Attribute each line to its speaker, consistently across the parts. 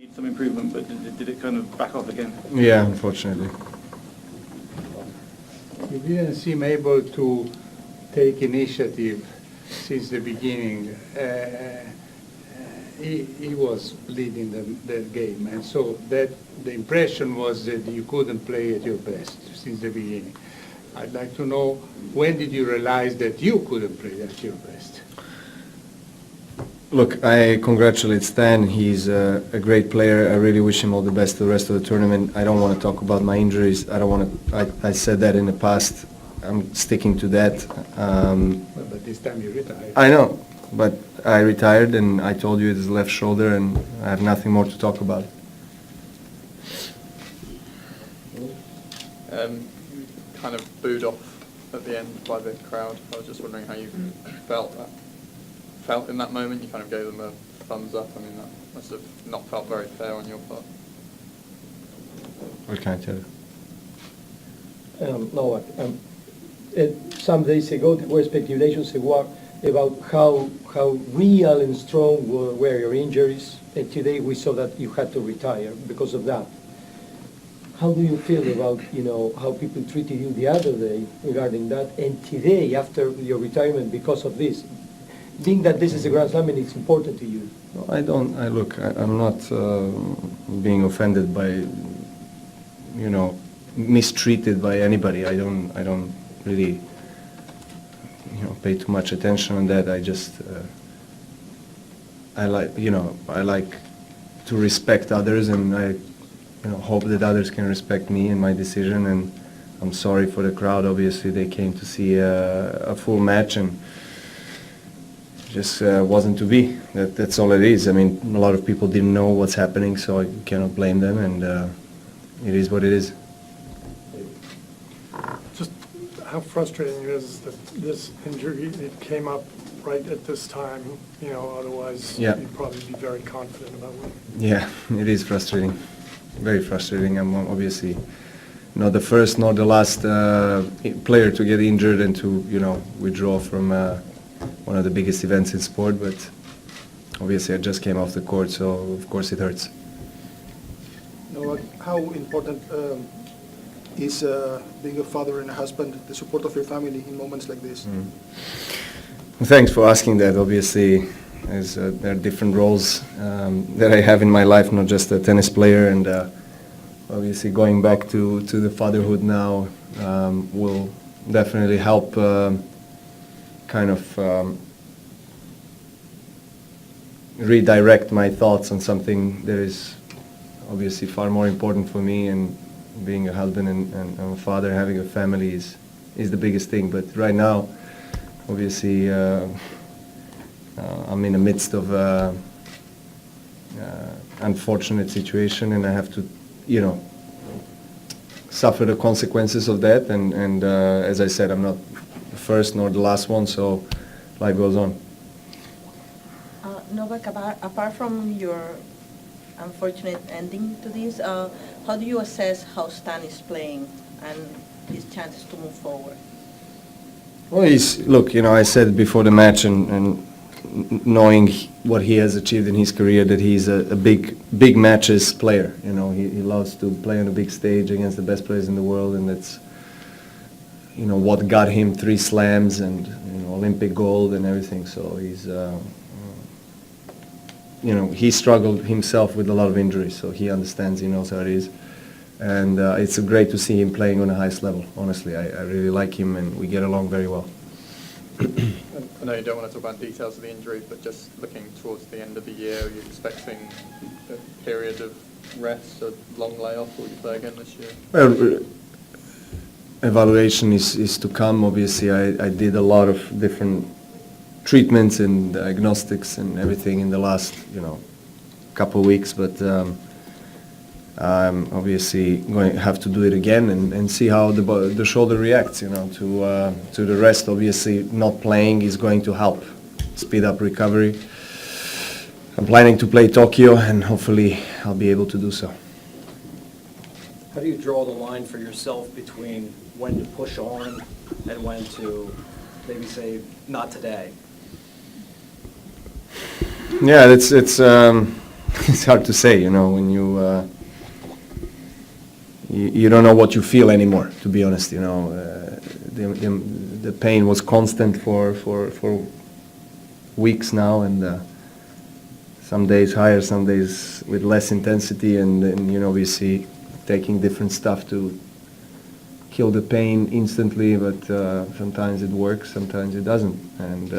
Speaker 1: Some improvement, but did it kind of back off again?
Speaker 2: Yeah, unfortunately.
Speaker 3: You didn't seem able to take initiative since the beginning. He was leading the game, and so that the impression was that you couldn't play at your best since the beginning. I'd like to know, when did you realize that you couldn't play at your best?
Speaker 2: Look, I congratulate Stan. He's a great player. I really wish him all the best for the rest of the tournament. I don't want to talk about my injuries. I don't want to. I said that in the past. I'm sticking to that.
Speaker 3: But this time you retired.
Speaker 2: I know, but I retired, and I told you it is left shoulder, and I have nothing more to talk about.
Speaker 4: Kind of booed off at the end by the crowd. I was just wondering how you felt in that moment. You kind of gave them a thumbs up. I mean, that must have not felt very fair on your part.
Speaker 2: What can I tell you?
Speaker 5: Novak, some days ago there were speculations about how real and strong were your injuries, and today we saw that you had to retire because of that. How do you feel about, how people treated you the other day regarding that, and today after your retirement because of this? Being that this is a Grand Slam and it's important to you.
Speaker 2: No, I'm not being offended by, mistreated by anybody. I don't really, pay too much attention on that. I just, I like to respect others, and I, hope that others can respect me and my decision. And I'm sorry for the crowd. Obviously, they came to see a full match, and just wasn't to be. That's all it is. I mean, a lot of people didn't know what's happening, so I cannot blame them, and it is what it is.
Speaker 6: Just how frustrating it is that this injury, it came up right at this time, otherwise
Speaker 2: Yeah.
Speaker 6: you'd probably be very confident about it.
Speaker 2: Yeah, it is frustrating. Very frustrating. I'm obviously not the first nor the last player to get injured and to, withdraw from one of the biggest events in sport, but obviously I just came off the court, so of course it hurts.
Speaker 7: How important is being a father and a husband, the support of your family in moments like this?
Speaker 2: Well, thanks for asking that. Obviously, there are different roles that I have in my life, not just a tennis player, and obviously going back to the fatherhood now will definitely help redirect my thoughts on something that is obviously far more important for me, and being a husband and a father, having a family is the biggest thing. But right now, obviously, I'm in the midst of unfortunate situation, and I have to, suffer the consequences of that. And as I said, I'm not the first nor the last one, so life goes on.
Speaker 8: Novak, apart from your unfortunate ending to this, how do you assess how Stan is playing and his chances to move forward?
Speaker 2: Well, look, I said before the match, and knowing what he has achieved in his career, that he's a big matches player. He loves to play on a big stage against the best players in the world, and that's what got him 3 slams and Olympic gold and everything. So he's he struggled himself with a lot of injuries, so he understands, he knows how it is. And it's great to see him playing on the highest level. Honestly, I really like him, and we get along very well.
Speaker 4: I know you don't want to talk about details of the injury, but just looking towards the end of the year, are you expecting a period of rest, a long layoff, or will you play again this year?
Speaker 2: Well, evaluation is to come. Obviously, I did a lot of different treatments and diagnostics and everything in the last, couple of weeks, but I'm obviously going to have to do it again and see how the shoulder reacts, to the rest. Obviously, not playing is going to help speed up recovery. I'm planning to play Tokyo, and hopefully I'll be able to do so.
Speaker 9: How do you draw the line for yourself between when to push on and when to maybe say, not today?
Speaker 2: Yeah, it's it's hard to say, when you don't know what you feel anymore, to be honest, the pain was constant for weeks now, and some days higher, some days with less intensity, and then, we see taking different stuff to kill the pain instantly, but sometimes it works, sometimes it doesn't, and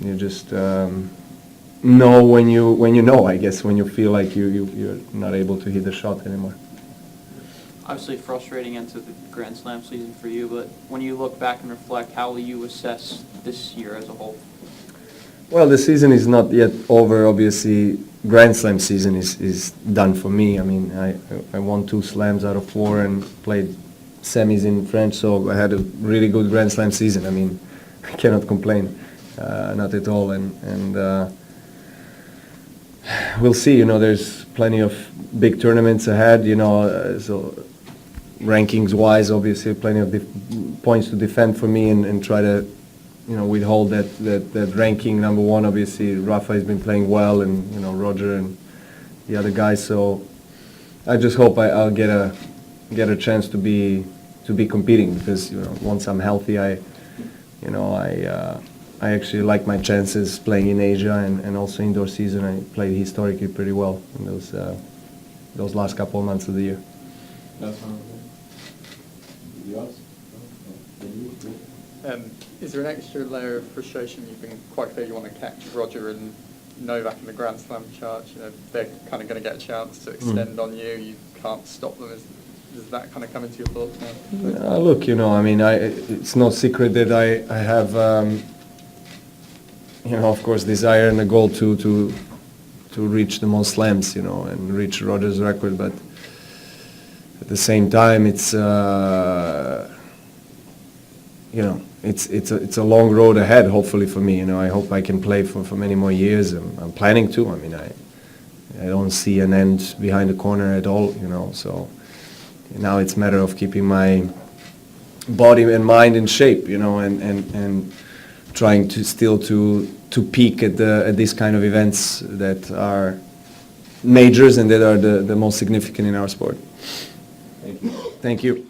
Speaker 2: you just know when you know, I guess, when you feel like you're not able to hit the shot anymore.
Speaker 10: Obviously frustrating end to the Grand Slam season for you, but when you look back and reflect, how will you assess this year as a whole?
Speaker 2: Well, the season is not yet over. Obviously, Grand Slam season is done for me. I mean, I won 2 slams out of 4 and played semis in French, so I had a really good Grand Slam season. I mean, I cannot complain, not at all. And we'll see. There's plenty of big tournaments ahead. So rankings-wise, obviously, plenty of points to defend for me and try to, withhold that ranking number 1. Obviously, Rafa has been playing well, and Roger and the other guys. So I just hope I'll get a chance to be competing, because once I'm healthy, I actually like my chances playing in Asia and also indoor season. I played historically pretty well in those last couple of months of the year.
Speaker 4: Is there an extra layer of frustration? You've been quite clear you want to catch Roger and Novak in the Grand Slam charge. They're kind of going to get a chance to extend on you. You can't stop them. Does that kind of come into your thoughts now?
Speaker 2: Look, I mean, it's no secret that I have, of course, desire and a goal to reach the most slams, and reach Roger's record. But at the same time, it's it's a long road ahead, hopefully, for me. I hope I can play for many more years. I'm planning to. I mean, I don't see an end behind the corner at all, so now it's a matter of keeping my body and mind in shape, and trying to still to peak at these kind of events that are majors and that are the most significant in our sport. Thank you. Thank you.